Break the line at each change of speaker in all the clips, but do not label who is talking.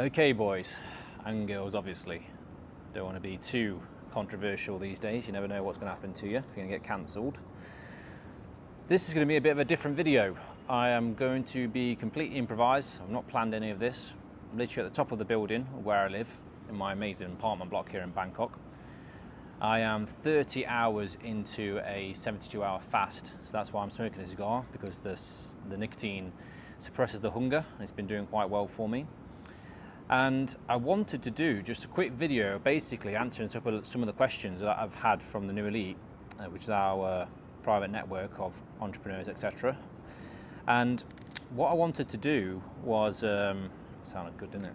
Okay, boys and girls, obviously. Don't want to be too controversial these days. You never know what's going to happen to you if you're going to get cancelled. This is going to be a bit of a different video. I am going to be completely improvised. I've not planned any of this. I'm literally at the top of the building where I live, in my amazing apartment block here in Bangkok. I am 30 hours into a 72-hour fast, so that's why I'm smoking a cigar, because the nicotine suppresses the hunger, and it's been doing quite well for me. And I wanted to do just a quick video basically answering some of the questions that I've had from the New Elite, which is our private network of entrepreneurs, etc. And what I wanted to do was, sounded good, didn't it?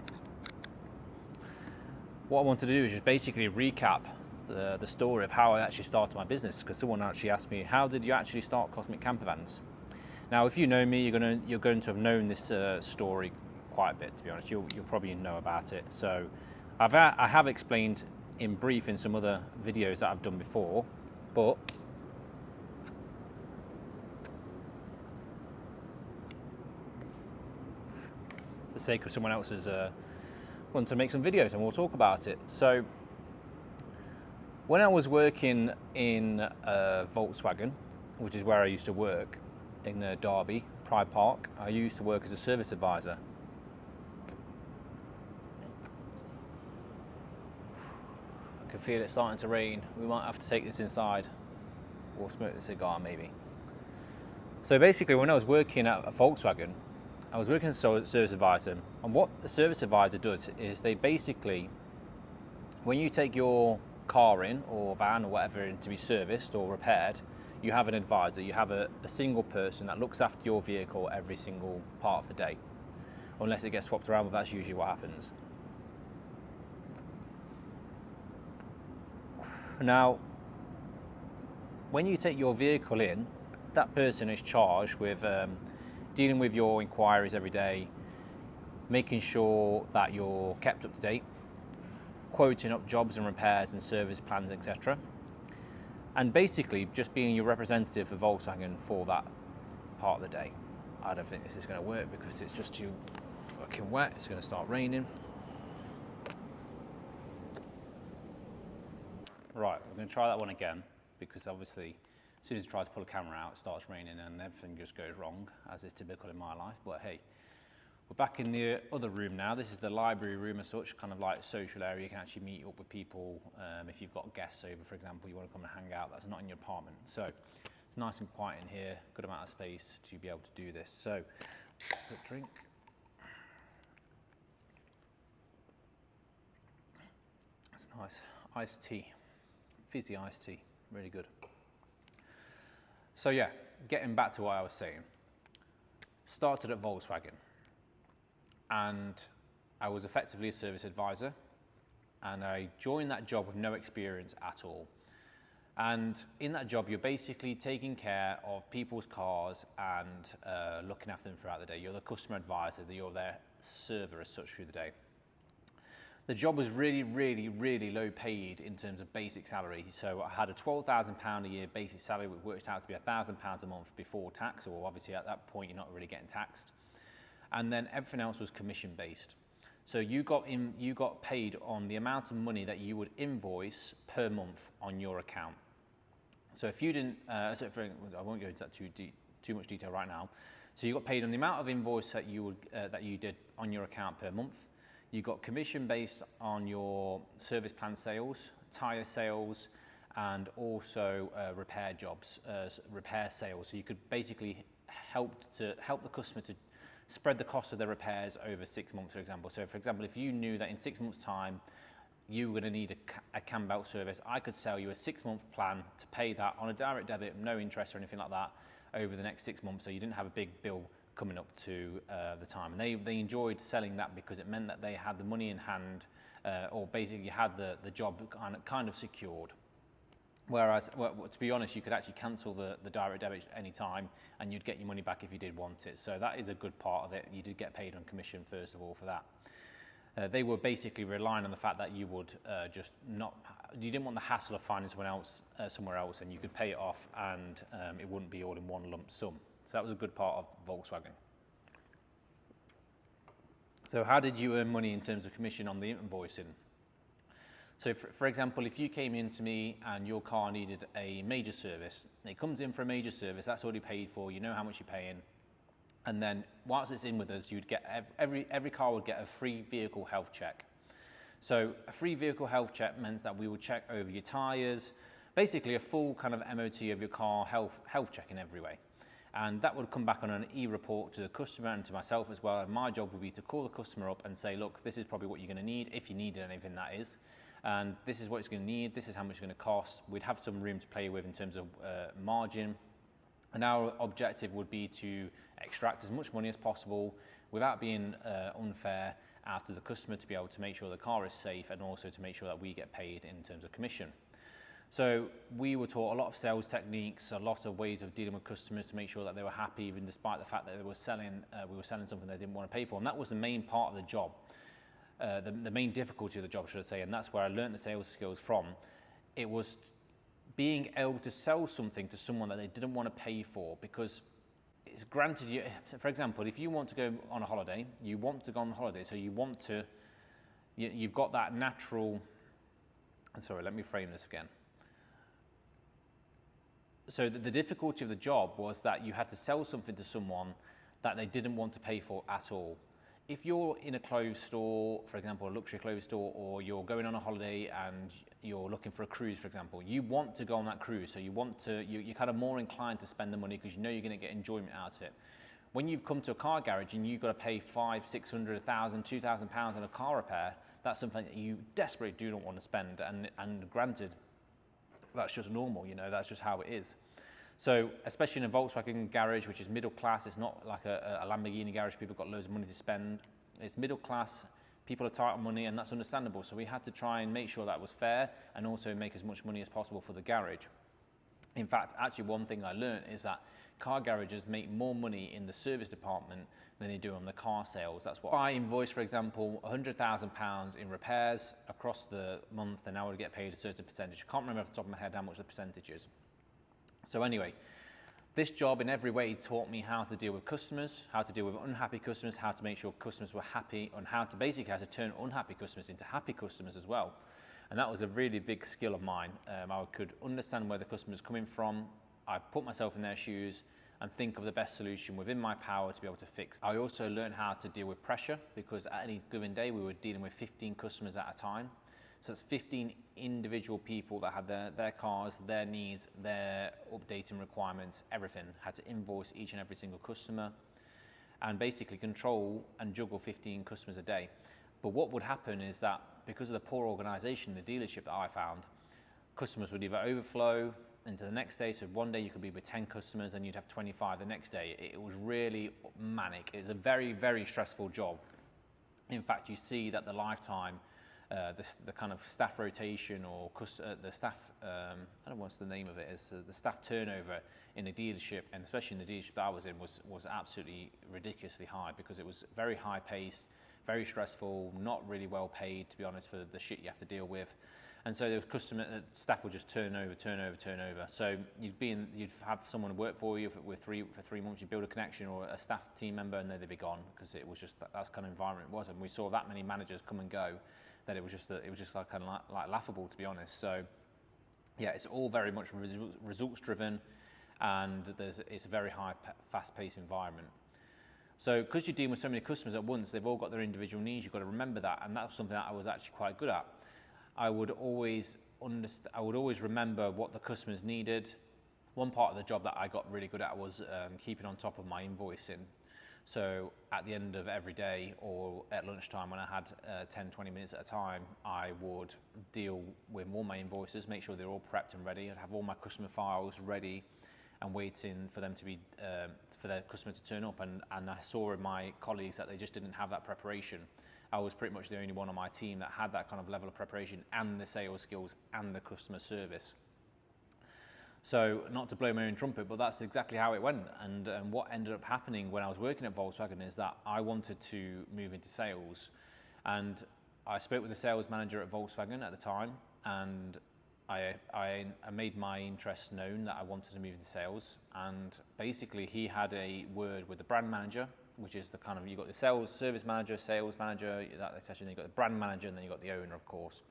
What I wanted to do is just basically recap the story of how I actually started my business, because someone actually asked me, how did you actually start Cosmic Campervans? Now, if you know me, you're going to have known this story quite a bit, to be honest. You'll probably know about it. So I have explained in brief in some other videos that I've done before, but for the sake of someone else's want to make some videos, and we'll talk about it. So when I was working in Volkswagen, which is where I used to work in Derby, Pride Park, I used to work as a service advisor. I can feel it starting to rain. We might have to take this inside or smoke the cigar maybe. So basically, when I was working at Volkswagen, I was working as a service advisor, and what the service advisor does is they basically, when you take your car in or van or whatever in to be serviced or repaired, you have an advisor. You have a single person that looks after your vehicle every single part of the day, unless it gets swapped around, but that's usually what happens. Now, when you take your vehicle in, that person is charged with dealing with your inquiries every day, making sure that you're kept up to date, quoting up jobs and repairs and service plans, etc. And basically just being your representative for Volkswagen for that part of the day. I don't think this is going to work because it's just too fucking wet. It's going to start raining. Right, we're going to try that one again, because obviously as soon as I try to pull a camera out, it starts raining and everything just goes wrong, as is typical in my life. But hey, we're back in the other room now. This is the library room as such, kind of like a social area. You can actually meet up with people. If you've got guests over, for example, you want to come and hang out, that's not in your apartment. So it's nice and quiet in here, good amount of space to be able to do this. So, quick drink. That's nice. Iced tea, fizzy iced tea, really good. So yeah, getting back to what I was saying. Started at Volkswagen, and I was effectively a service advisor, and I joined that job with no experience at all. And in that job, you're basically taking care of people's cars and looking after them throughout the day. You're the customer advisor, you're their server as such through the day. The job was really, really, really low paid in terms of basic salary. So I had a £12,000 a year basic salary, which worked out to be £1,000 a month before tax, or obviously at that point you're not really getting taxed. And then everything else was commission based. So you got paid on the amount of money that you would invoice per month on your account. So if you didn't, I won't go into that too much detail right now. So you got paid on the amount of invoice that you did on your account per month. You got commission based on your service plan sales, tyre sales, and also repair jobs, repair sales. So you could basically help the customer to spread the cost of their repairs over 6 months, for example. So for example, if you knew that in 6 months' time you were going to need a cam belt service, I could sell you a 6-month plan to pay that on a direct debit, no interest or anything like that, over the next 6 months, so you didn't have a big bill coming up to the time. And they enjoyed selling that because it meant that they had the money in hand, or basically had the job kind of secured. Whereas, well, to be honest, you could actually cancel the direct debit at any time and you'd get your money back if you did want it. So that is a good part of it. You did get paid on commission, first of all, for that. They were basically relying on the fact that you would you didn't want the hassle of finding someone else somewhere else, and you could pay it off and it wouldn't be all in one lump sum. So that was a good part of Volkswagen. So how did you earn money in terms of commission on the invoicing? So for example, if you came in to me and your car needed a major service, it comes in for a major service, that's already paid for, you know how much you're paying. And then whilst it's in with us, you'd get every car would get a free vehicle health check. So a free vehicle health check meant that we would check over your tyres, basically a full kind of MOT of your car health check in every way. And that would come back on an e-report to the customer and to myself as well. And my job would be to call the customer up and say, look, this is probably what you're going to need, if you needed anything, that is. And this is what it's going to need, this is how much it's going to cost. We'd have some room to play with in terms of margin. And our objective would be to extract as much money as possible without being unfair out to the customer, to be able to make sure the car is safe and also to make sure that we get paid in terms of commission. So we were taught a lot of sales techniques, a lot of ways of dealing with customers to make sure that they were happy, even despite the fact that we were selling something they didn't want to pay for. And that was the main part of the job. The main difficulty of the job, should I say, and that's where I learned the sales skills from. It was being able to sell something to someone that they didn't want to pay for, because it's granted you, for example, if you want to go on a holiday, so you've got that natural, sorry, let me frame this again. So the difficulty of the job was that you had to sell something to someone that they didn't want to pay for at all. If you're in a clothes store, for example, a luxury clothes store, or you're going on a holiday and you're looking for a cruise, for example, you want to go on that cruise, so you're kind of more inclined to spend the money because you know you're going to get enjoyment out of it. When you've come to a car garage and you've got to pay £500, £600, £1,000, £2,000 on a car repair, that's something that you desperately do not want to spend. And granted, that's just normal, you know, that's just how it is. So, especially in a Volkswagen garage, which is middle class, it's not like a Lamborghini garage, people have got loads of money to spend. It's middle class, people are tight on money, and that's understandable. So we had to try and make sure that was fair and also make as much money as possible for the garage. In fact, actually one thing I learned is that car garages make more money in the service department than they do on the car sales. That's what I invoice, for example, £100,000 in repairs across the month, and I would get paid a certain percentage. I can't remember off the top of my head how much the percentage is. So anyway, this job in every way taught me how to deal with customers, how to deal with unhappy customers, how to make sure customers were happy, and how to turn unhappy customers into happy customers as well. And that was a really big skill of mine. I could understand where the customer is coming from. I put myself in their shoes and think of the best solution within my power to be able to fix. I also learned how to deal with pressure, because at any given day we were dealing with 15 customers at a time. So it's 15 individual people that had their cars, their needs, their updating requirements, everything. Had to invoice each and every single customer and basically control and juggle 15 customers a day. But what would happen is that because of the poor organisation in the dealership that I found, customers would either overflow into the next day. So one day you could be with 10 customers and you'd have 25 the next day. It was really manic. It was a very, very stressful job. In fact, you see that the lifetime, the kind of staff rotation or the staff, I don't know what's the name of it is, the staff turnover in a dealership, and especially in the dealership that I was in, was absolutely ridiculously high, because it was very high paced, very stressful, not really well paid, to be honest, for the shit you have to deal with. And so the staff would just turn over. So you'd have someone work for you for 3 months, you'd build a connection or a staff team member, and then they'd be gone, because it was just that's kind of environment it was. And we saw that many managers come and go that it was just like kind of like laughable, to be honest. So yeah, it's all very much results driven, and it's a very high fast paced environment. So because you're dealing with so many customers at once, they've all got their individual needs. You've got to remember that, and that's something that I was actually quite good at. I would always remember what the customers needed. One part of the job that I got really good at was keeping on top of my invoicing. So at the end of every day or at lunchtime, when I had 10, 20 minutes at a time, I would deal with all my invoices, make sure they're all prepped and ready. I'd have all my customer files ready and waiting for them to be, for their customer to turn up. And I saw in my colleagues that they just didn't have that preparation. I was pretty much the only one on my team that had that kind of level of preparation and the sales skills and the customer service. So not to blow my own trumpet, but that's exactly how it went. And what ended up happening when I was working at Volkswagen is that I wanted to move into sales. And I spoke with the sales manager at Volkswagen at the time, and I made my interest known that I wanted to move into sales. And basically he had a word with the brand manager which is the kind of, you've got the service manager, sales manager, that session, then you've got the brand manager, and then you've got the owner, of course.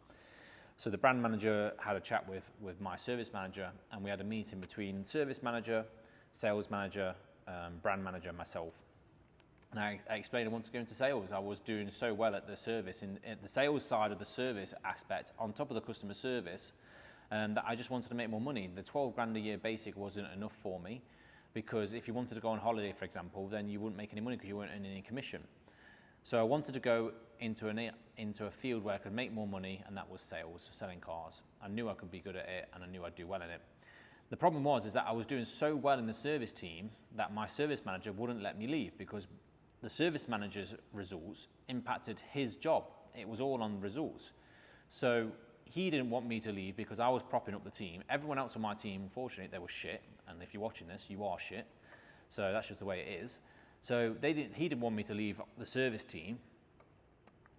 So the brand manager had a chat with my service manager, and we had a meeting between service manager, sales manager, brand manager, and myself. And I explained I wanted to go into sales. I was doing so well at the service, in the sales side of the service aspect, on top of the customer service, that I just wanted to make more money. The 12 grand a year basic wasn't enough for me, because if you wanted to go on holiday, for example, then you wouldn't make any money because you weren't earning any commission. So I wanted to go into a field where I could make more money, and that was sales, selling cars. I knew I could be good at it, and I knew I'd do well in it. The problem is that I was doing so well in the service team that my service manager wouldn't let me leave, because the service manager's results impacted his job. It was all on results. So he didn't want me to leave because I was propping up the team. Everyone else on my team, unfortunately, they were shit. And if you're watching this, you are shit. So that's just the way it is. So he didn't want me to leave the service team.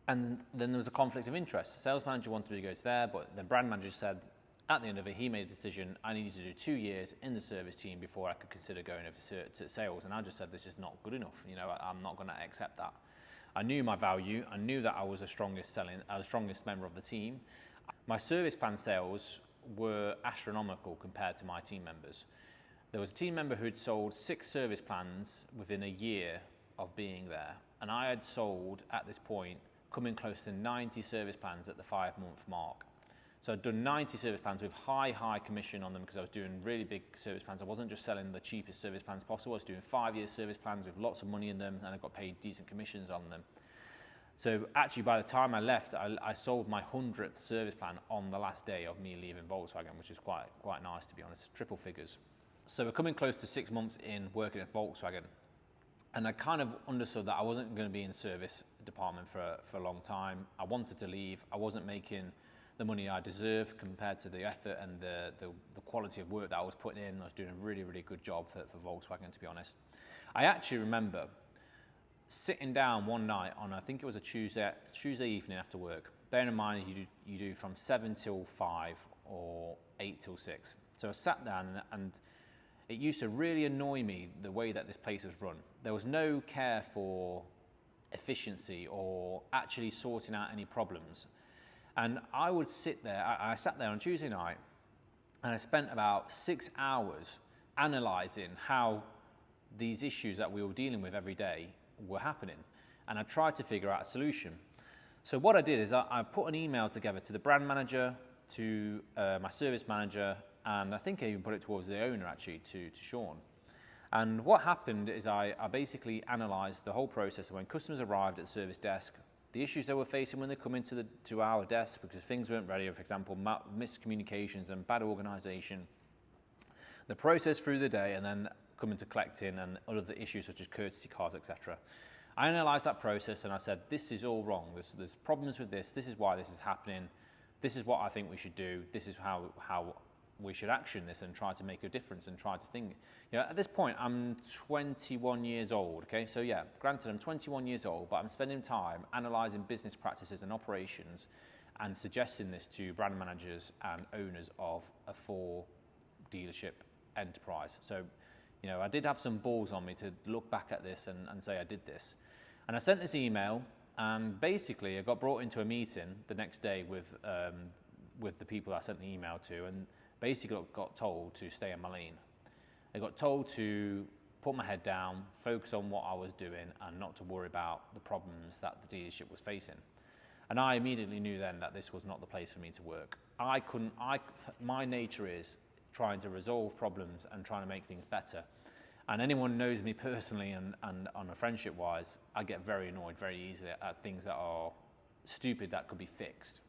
And then there was a conflict of interest. The sales manager wanted me to go to there, but the brand manager said, at the end of it, he made a decision. I needed to do 2 years in the service team before I could consider going over to sales. And I just said, this is not good enough. I'm not going to accept that. I knew my value. I knew that I was the strongest member of the team. My service plan sales were astronomical compared to my team members. There was a team member who had sold 6 service plans within a year of being there. And I had sold, at this point, coming close to 90 service plans at the 5-month mark. So I'd done 90 service plans with high commission on them, because I was doing really big service plans. I wasn't just selling the cheapest service plans possible. I was doing 5-year service plans with lots of money in them, and I got paid decent commissions on them. So actually, by the time I left, I sold my 100th service plan on the last day of me leaving Volkswagen, which is quite nice, to be honest, triple figures. So we're coming close to 6 months in working at Volkswagen, and I kind of understood that I wasn't going to be in the service department for a long time. I wanted to leave. I wasn't making the money I deserved compared to the effort and the quality of work that I was putting in. I was doing a really, really good job for Volkswagen, to be honest. I actually remember sitting down one night on, I think it was a Tuesday evening after work. Bearing in mind you do from 7 till 5 or 8 till 6. So I sat down, and it used to really annoy me the way that this place was run. There was no care for efficiency or actually sorting out any problems. And I would sit there, I sat there on Tuesday night, and I spent about 6 hours analysing how these issues that we were dealing with every day were happening. And I tried to figure out a solution. So what I did is I put an email together to the brand manager, to my service manager, and I think I even put it towards the owner, actually, to Sean. And what happened is I basically analysed the whole process of when customers arrived at the service desk, the issues they were facing when they come into our desk because things weren't ready, for example, miscommunications and bad organisation, the process through the day, and then coming to collecting and other issues such as courtesy cars, etc. I analysed that process, and I said, this is all wrong. There's problems with this. This is why this is happening. This is what I think we should do. This is how we should action this and try to make a difference and try to think. At this point, I'm 21 years old, okay? So yeah, granted, I'm 21 years old, but I'm spending time analysing business practices and operations and suggesting this to brand managers and owners of a 4 dealership enterprise. So, I did have some balls on me to look back at this and say I did this. And I sent this email, and basically I got brought into a meeting the next day with the people I sent the email to, and basically got told to stay in my lane. I got told to put my head down, focus on what I was doing, and not to worry about the problems that the dealership was facing. And I immediately knew then that this was not the place for me to work. My nature is trying to resolve problems and trying to make things better. And anyone who knows me personally and on a friendship wise, I get very annoyed very easily at things that are stupid that could be fixed.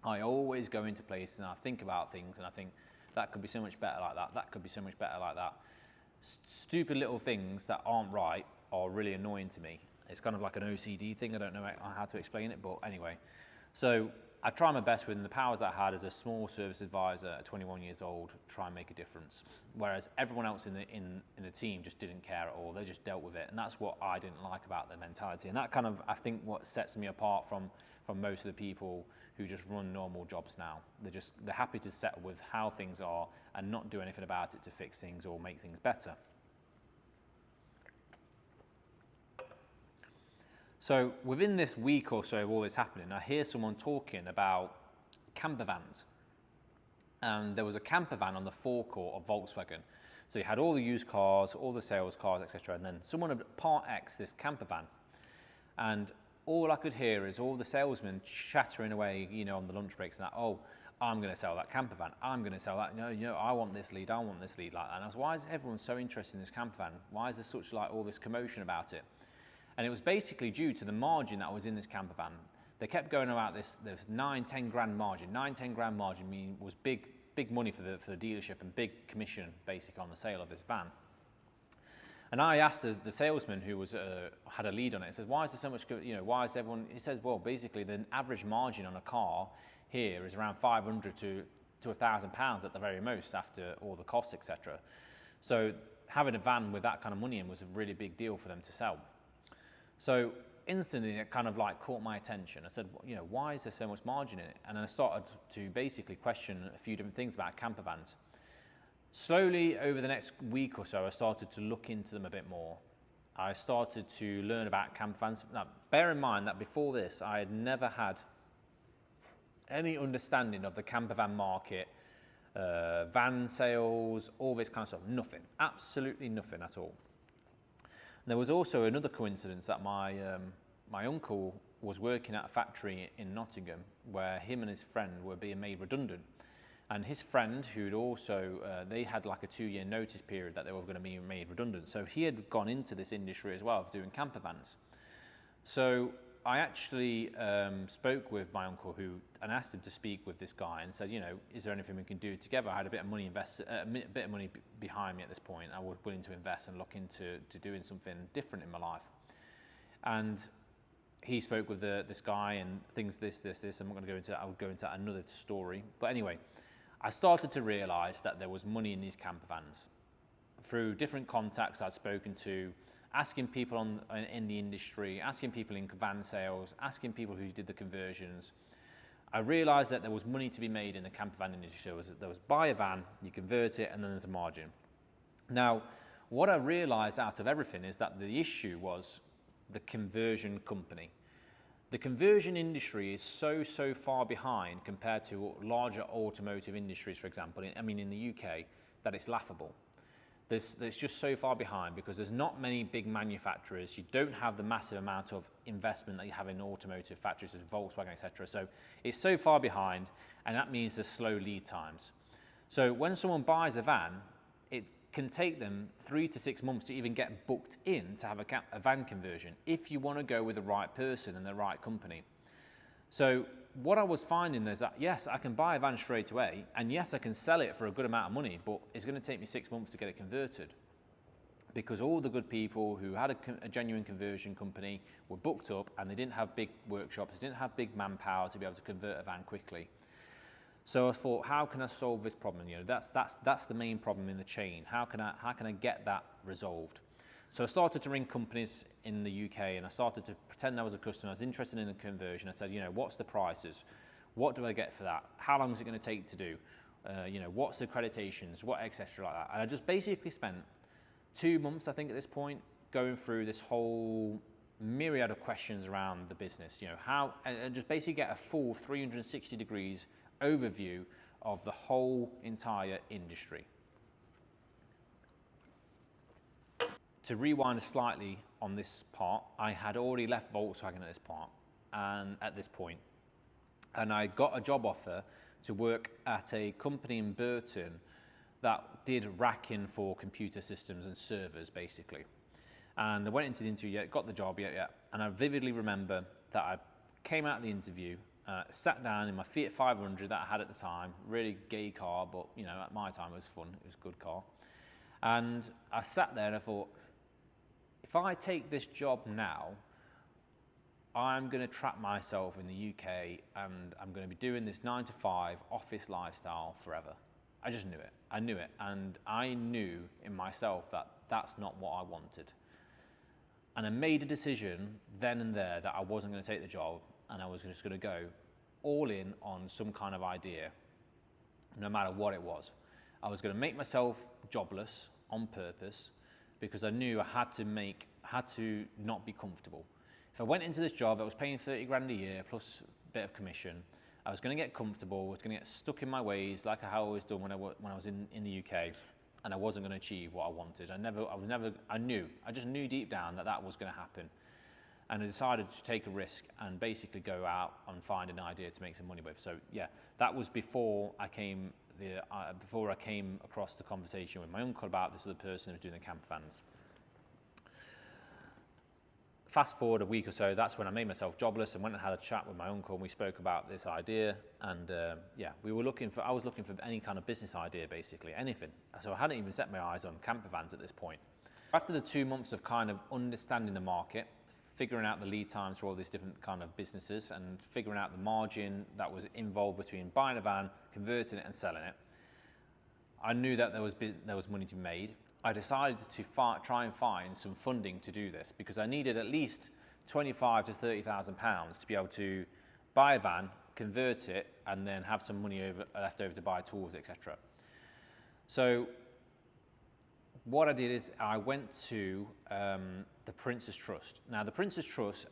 I always go into places and I think about things and I think that could be so much better like that, that could be so much better like that. Stupid little things that aren't right are really annoying to me. It's kind of like an OCD thing, I don't know how to explain it, but anyway. So I try my best within the powers that I had as a small service advisor at 21 years old, try and make a difference. Whereas everyone else in the team just didn't care at all, they just dealt with it. And that's what I didn't like about their mentality. And that kind of, I think, what sets me apart from most of the people who just run normal jobs now. They're happy to settle with how things are and not do anything about it to fix things or make things better. So within this week or so of all this happening, I hear someone talking about camper vans. And there was a camper van on the forecourt of Volkswagen. So you had all the used cars, all the sales cars, etc. And then someone had part X this camper van. And all I could hear is all the salesmen chattering away, you know, on the lunch breaks and that, oh, I'm going to sell that camper van. I'm going to sell that. No, I want this lead. I want this lead like that. And I was, why is everyone so interested in this camper van? Why is there such like all this commotion about it? And it was basically due to the margin that was in this camper van. They kept going about this 9-10 grand margin. 9-10 grand margin was big money for the dealership and big commission basically on the sale of this van. And I asked the salesman who was had a lead on it. I said, why is there so much? Why is everyone? He says, well, basically the average margin on a car here is around £500 to £1,000 at the very most after all the costs, etc. So having a van with that kind of money in was a really big deal for them to sell. So instantly it kind of like caught my attention. I said, why is there so much margin in it? And then I started to basically question a few different things about camper vans. Slowly over the next week or so, I started to look into them a bit more. I started to learn about camper vans. Now, bear in mind that before this, I had never had any understanding of the camper van market, van sales, all this kind of stuff. Nothing, absolutely nothing at all. There was also another coincidence that my uncle was working at a factory in Nottingham where him and his friend were being made redundant. And his friend, who'd also, they had like a 2-year notice period that they were going to be made redundant. So he had gone into this industry as well of doing camper vans. So I actually spoke with my uncle and asked him to speak with this guy and said, is there anything we can do together? I had a bit of money behind me at this point. I was willing to invest and look into doing something different in my life. And he spoke with this guy and things, this. I'm not going to go into that. I would go into another story. But anyway, I started to realize that there was money in these camper vans. Through different contacts I'd spoken to, asking people in the industry, asking people in van sales, asking people who did the conversions, I realised that there was money to be made in the camper van industry. So there was buy a van, you convert it, and then there's a margin. Now, what I realised out of everything is that the issue was the conversion company. The conversion industry is so far behind compared to larger automotive industries, for example, in the UK, that it's laughable. There's just so far behind because there's not many big manufacturers. You don't have the massive amount of investment that you have in automotive factories, as Volkswagen, etc. So it's so far behind, and that means there's slow lead times. So when someone buys a van, it can take them 3 to 6 months to even get booked in to have a van conversion if you want to go with the right person and the right company. So what I was finding is that, yes, I can buy a van straight away, and yes, I can sell it for a good amount of money, but it's going to take me 6 months to get it converted because all the good people who had a genuine conversion company were booked up and they didn't have big workshops, they didn't have big manpower to be able to convert a van quickly. So I thought, how can I solve this problem? That's the main problem in the chain. How can I get that resolved? So I started to ring companies in the UK and I started to pretend I was a customer. I was interested in a conversion. I said, what's the prices? What do I get for that? How long is it going to take to do? What's the accreditations? What etc. like that? And I just basically spent 2 months, I think, at this point, going through this whole myriad of questions around the business. And just basically get a full 360 degrees overview of the whole entire industry. To rewind slightly on this part, I had already left Volkswagen at this point, and I got a job offer to work at a company in Burton that did racking for computer systems and servers, basically. And I went into the interview, got the job, and I vividly remember that I came out of the interview, sat down in my Fiat 500 that I had at the time, really gay car, but at my time it was fun, it was a good car. And I sat there and I thought, if I take this job now, I'm going to trap myself in the UK and I'm going to be doing this 9-to-5 office lifestyle forever. I just knew it. I knew it. And I knew in myself that that's not what I wanted. And I made a decision then and there that I wasn't going to take the job and I was just going to go all in on some kind of idea, no matter what it was. I was going to make myself jobless on purpose because I knew I had to not be comfortable. if I went into this job that was paying 30 grand a year plus a bit of commission, I was going to get comfortable, I was going to get stuck in my ways like I always done when I was in the UK, and I wasn't going to achieve what I wanted. I just knew deep down that was going to happen. And I decided to take a risk and basically go out and find an idea to make some money with. So yeah, that was before I came across the conversation with my uncle about this other person who was doing the camper vans. Fast forward a week or so, that's when I made myself jobless and went and had a chat with my uncle, and we spoke about this idea. And I was looking for any kind of business idea, basically, anything. So I hadn't even set my eyes on camper vans at this point. After the 2 months of kind of understanding the market, figuring out the lead times for all these different kind of businesses and figuring out the margin that was involved between buying a van, converting it and selling it, I knew that there was money to be made. I decided to try and find some funding to do this because I needed at least £25,000 to £30,000 to be able to buy a van, convert it, and then have some money left over to buy tools, etc. So what I did is I went to the Prince's Trust. Now, the Prince's Trust,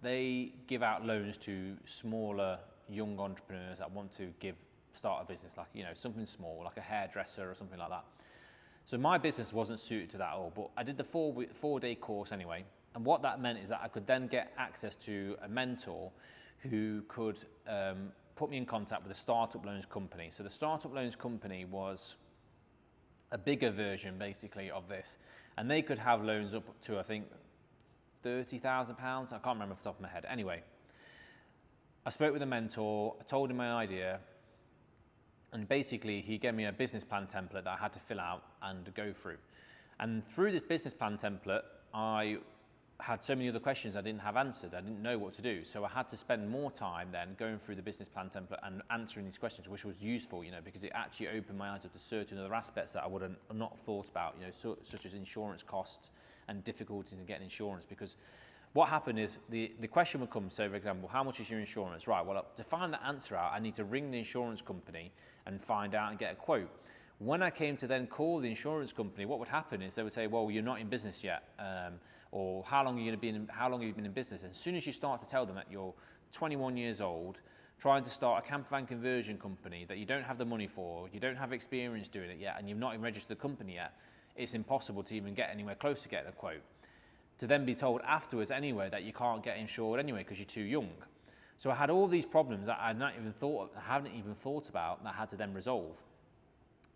they give out loans to smaller, young entrepreneurs that want to start a business, like, you know, something small, like a hairdresser or something like that. So my business wasn't suited to that at all, but I did the four-day course anyway. And what that meant is that I could then get access to a mentor who could put me in contact with a startup loans company. So the startup loans company was a bigger version, basically, of this. And they could have loans up to, I think, £30,000. I can't remember off the top of my head. Anyway, I spoke with a mentor, I told him my idea, and basically he gave me a business plan template that I had to fill out and go through. And through this business plan template, I had so many other questions I didn't have answered. I didn't know what to do. So I had to spend more time then going through the business plan template and answering these questions, which was useful, you know, because it actually opened my eyes up to certain other aspects that I would have not thought about, you know, such as insurance costs and difficulties in getting insurance. Because what happened is the question would come, so for example, how much is your insurance? Right, well, to find that answer out, I need to ring the insurance company and find out and get a quote. When I came to then call the insurance company, what would happen is they would say, well, you're not in business yet, or how long have you been in business? And as soon as you start to tell them that you're 21 years old, trying to start a camper van conversion company that you don't have the money for, you don't have experience doing it yet, and you've not even registered the company yet, it's impossible to even get anywhere close to getting a quote. To then be told afterwards anyway that you can't get insured anyway because you're too young. So I had all these problems that I hadn't even thought about that I had to then resolve.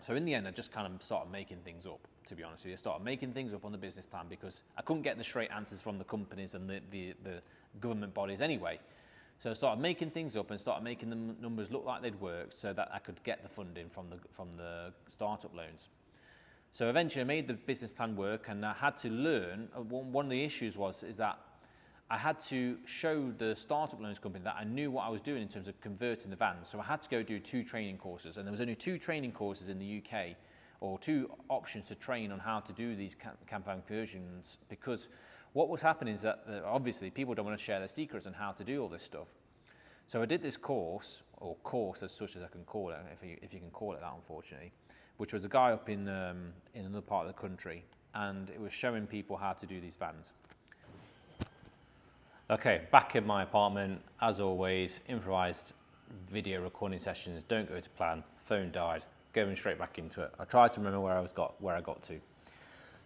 So in the end, I just kind of started making things up, to be honest with you. I started making things up on the business plan because I couldn't get the straight answers from the companies and the government bodies anyway. So I started making things up and started making the numbers look like they'd work so that I could get the funding from the startup loans. So eventually I made the business plan work, and I had to learn, one of the issues is that I had to show the startup loans company that I knew what I was doing in terms of converting the vans. So I had to go do 2 training courses, and there was only 2 training courses in the UK, or 2 options to train on how to do these camper van conversions, because what was happening is that obviously people don't want to share their secrets on how to do all this stuff. So I did this course, or course as such as I can call it, if you can call it that, unfortunately, which was a guy up in another part of the country, and it was showing people how to do these vans. Okay, back in my apartment, as always, improvised video recording sessions, don't go to plan, phone died, going straight back into it. I tried to remember where I got to.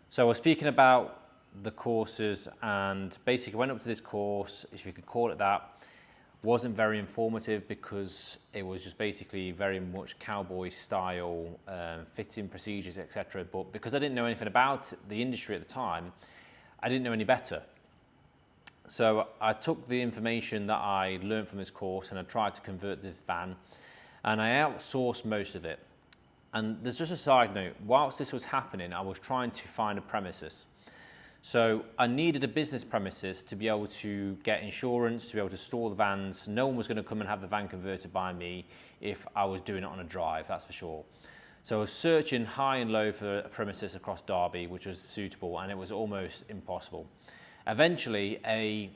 So I was speaking about the courses, and basically went up to this course, if you could call it that. Wasn't very informative because it was just basically very much cowboy style, fitting procedures, etc. But because I didn't know anything about the industry at the time, I didn't know any better. So I took the information that I learned from this course and I tried to convert this van, and I outsourced most of it. And there's just a side note, whilst this was happening, I was trying to find a premises. So I needed a business premises to be able to get insurance, to be able to store the vans. No one was going to come and have the van converted by me if I was doing it on a drive, that's for sure. So I was searching high and low for a premises across Derby, which was suitable, and it was almost impossible. Eventually, a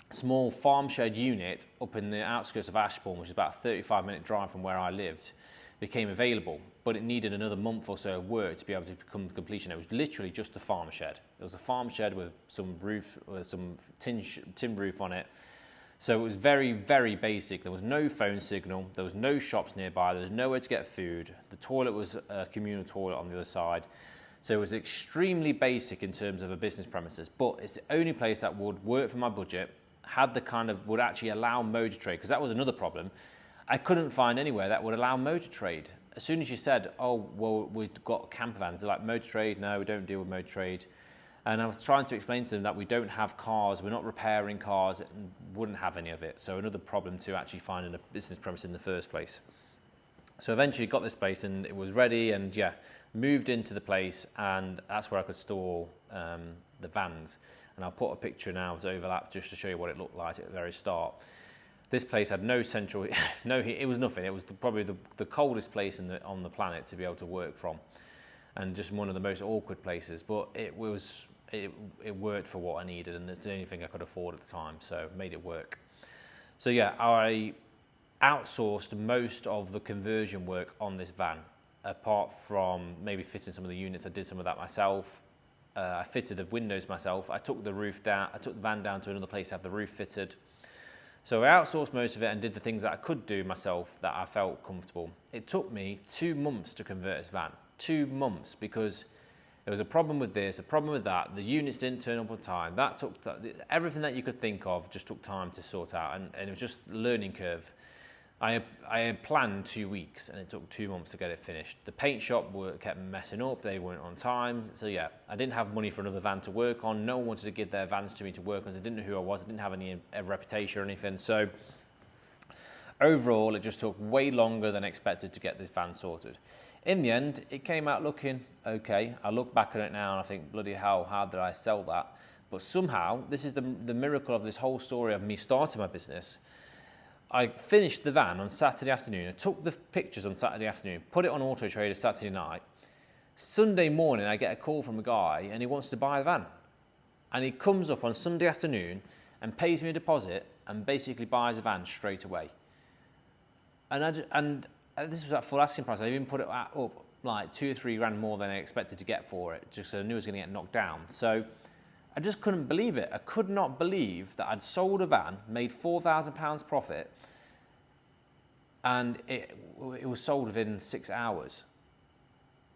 small farm shed unit up in the outskirts of Ashbourne, which is about a 35-minute drive from where I lived, became available, but it needed another month or so of work to be able to come to completion. It was literally just a farm shed. It was a farm shed with some roof, with some tin roof on it. So it was very, very basic. There was no phone signal. There was no shops nearby. There was nowhere to get food. The toilet was a communal toilet on the other side. So it was extremely basic in terms of a business premises, but it's the only place that would work for my budget, had the kind of, would actually allow motor trade, because that was another problem. I couldn't find anywhere that would allow motor trade. As soon as you said, oh, well, we've got camper vans, they're like, motor trade? No, we don't deal with motor trade. And I was trying to explain to them that we don't have cars, we're not repairing cars, and wouldn't have any of it. So another problem to actually finding a business premise in the first place. So eventually got this place and it was ready, and yeah, moved into the place, and that's where I could store the vans. And I'll put a picture now of the overlap just to show you what it looked like at the very start. This place had no central, no heat, it was nothing. It was probably the coldest place on the planet to be able to work from, and just one of the most awkward places, but it worked for what I needed, and it's the only thing I could afford at the time, so made it work. So yeah, I outsourced most of the conversion work on this van. Apart from maybe fitting some of the units, I did some of that myself. I fitted the windows myself. I took the roof down, I took the van down to another place to have the roof fitted. So I outsourced most of it and did the things that I could do myself that I felt comfortable. It took me 2 months to convert this van. 2 months, because there was a problem with this, a problem with that. The units didn't turn up on time. That took everything that you could think of just took time to sort out, and it was just a learning curve. I had planned 2 weeks, and it took 2 months to get it finished. The paint shop kept messing up. They weren't on time. So yeah, I didn't have money for another van to work on. No one wanted to give their vans to me to work on, because they didn't know who I was. I didn't have any reputation or anything. So overall, it just took way longer than expected to get this van sorted. In the end, it came out looking okay. I look back at it now and I think, bloody hell, how did I sell that? But somehow, this is the miracle of this whole story of me starting my business. I finished the van on Saturday afternoon. I took the pictures on Saturday afternoon, put it on Auto Trader Saturday night. Sunday morning, I get a call from a guy and he wants to buy the van. And he comes up on Sunday afternoon and pays me a deposit and basically buys a van straight away. And this was at full asking price. I even put it up like 2 or 3 grand more than I expected to get for it, just so I knew it was going to get knocked down. So I just couldn't believe it. I could not believe that I'd sold a van, made £4,000 profit, and it was sold within 6 hours.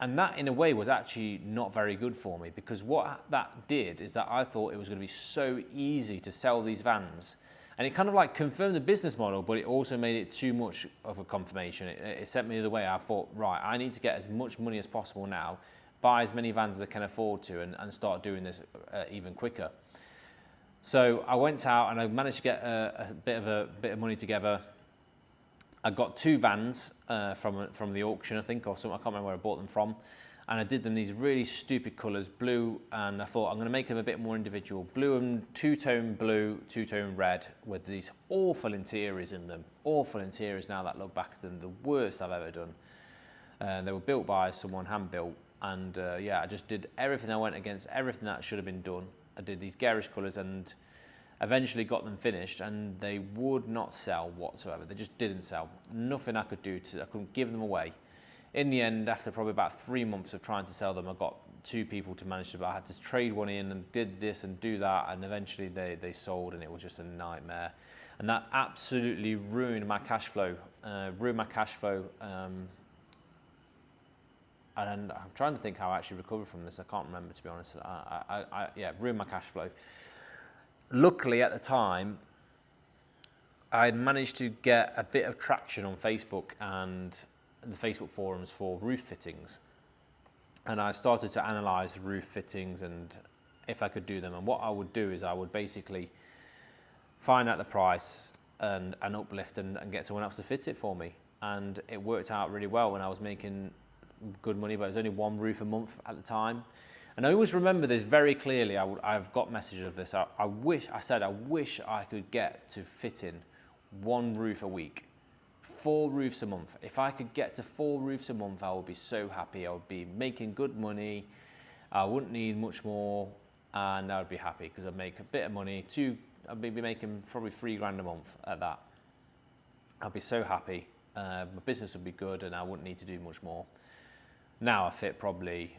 And that, in a way, was actually not very good for me, because what that did is that I thought it was going to be so easy to sell these vans. And it kind of like confirmed the business model, but it also made it too much of a confirmation. It sent me the way. I thought, right, I need to get as much money as possible now, buy as many vans as I can afford to, and start doing this even quicker. So I went out and I managed to get a bit of money together. I got 2 vans from the auction, I think, or something. I can't remember where I bought them from. And I did them these really stupid colours, blue, and I thought I'm going to make them a bit more individual. Blue and two-tone blue, two-tone red, with these awful interiors in them. Awful interiors now that look back at them, the worst I've ever done. They were built by someone, hand-built. And yeah, I just did everything. I went against everything that should have been done. I did these garish colours and eventually got them finished, and they would not sell whatsoever. They just didn't sell. Nothing I could do I couldn't give them away. In the end, after probably about 3 months of trying to sell them, I got 2 people to manage to, but I had to trade one in and did this and do that, and eventually they sold, and it was just a nightmare. And that absolutely ruined my cash flow, And I'm trying to think how I actually recovered from this. I can't remember, to be honest. Yeah, ruined my cash flow. Luckily, at the time, I had managed to get a bit of traction on Facebook and the Facebook forums for roof fittings. And I started to analyse roof fittings and if I could do them. And what I would do is I would basically find out the price and uplift and get someone else to fit it for me. And it worked out really well when I was making good money, but it was only 1 roof a month at the time. And I always remember this very clearly. I've got messages of this. I wish I could get to fitting 1 roof a week, 4 roofs a month. If I could get to 4 roofs a month, I would be so happy. I would be making good money. I wouldn't need much more, and I would be happy because I'd make a bit of money. I'd be making probably 3 grand a month at that. I'd be so happy. my business would be good and I wouldn't need to do much more. Now I fit probably,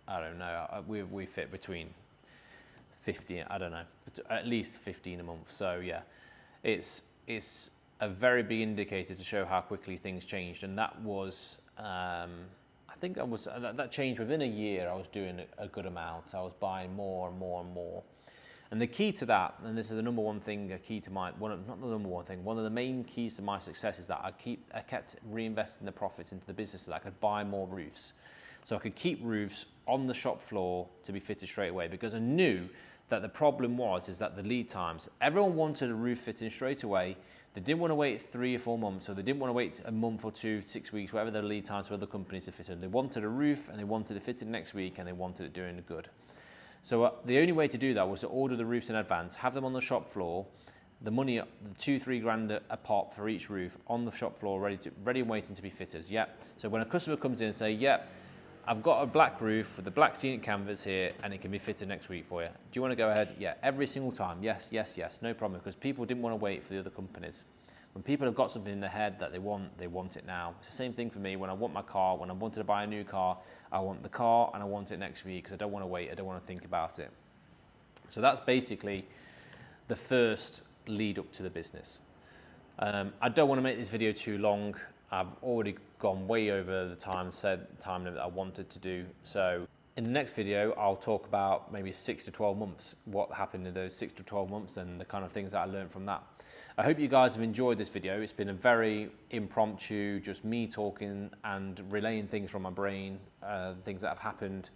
I don't know, we fit between 50, I don't know, at least 15 a month. So yeah, it's a very big indicator to show how quickly things changed. And that was, I think that changed within a year. I was doing a good amount. I was buying more and more and more. And the key to that, and this is the number one thing, one of the main keys to my success is that I kept reinvesting the profits into the business so that I could buy more roofs. So I could keep roofs on the shop floor to be fitted straight away, because I knew that the problem is that the lead times, everyone wanted a roof fitting straight away. They didn't want to wait 3 or 4 months, or they didn't want to wait a month or 2, 6 weeks, whatever the lead times for other companies to fit in. They wanted a roof and they wanted it fitted next week and they wanted it doing good. So the only way to do that was to order the roofs in advance, have them on the shop floor, the money, the 2-3 grand a pop for each roof on the shop floor, ready and waiting to be fitted. Yep. So when a customer comes in and say, yep, I've got a black roof with the black scenic canvas here and it can be fitted next week for you. Do you want to go ahead? Yeah, every single time. Yes, yes, yes, no problem, because people didn't want to wait for the other companies. When people have got something in their head that they want it now. It's the same thing for me when I want my car, when I wanted to buy a new car, I want the car and I want it next week because I don't want to wait, I don't want to think about it. So that's basically the first lead up to the business. I don't want to make this video too long. I've already gone way over the time limit I wanted to do. So in the next video, I'll talk about maybe 6 to 12 months, what happened in those 6 to 12 months and the kind of things that I learned from that. I hope you guys have enjoyed this video. It's been a very impromptu, just me talking and relaying things from my brain, things that have happened.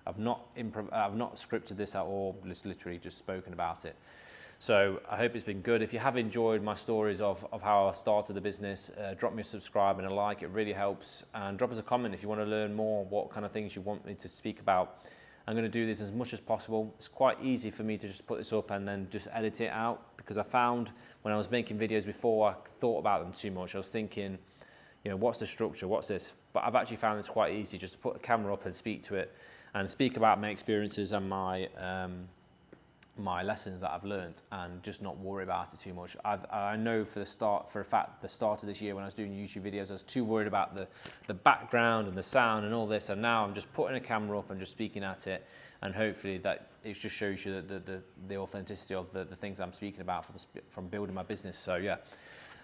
I've not scripted this at all, just literally just spoken about it. So I hope it's been good. If you have enjoyed my stories of how I started the business, drop me a subscribe and a like, it really helps. And drop us a comment if you want to learn more, what kind of things you want me to speak about. I'm going to do this as much as possible. It's quite easy for me to just put this up and then just edit it out, because I found when I was making videos before, I thought about them too much. I was thinking, you know, what's the structure, what's this? But I've actually found it's quite easy just to put a camera up and speak to it and speak about my experiences and my lessons that I've learned, and just not worry about it too much. I know for a fact, the start of this year when I was doing YouTube videos, I was too worried about the background and the sound and all this, and now I'm just putting a camera up and just speaking at it, and hopefully that it just shows you the authenticity of the things I'm speaking about from building my business. So yeah,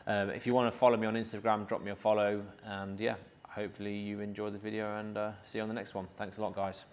if you want to follow me on Instagram, drop me a follow, and yeah, hopefully you enjoyed the video, and see you on the next one. Thanks a lot, guys.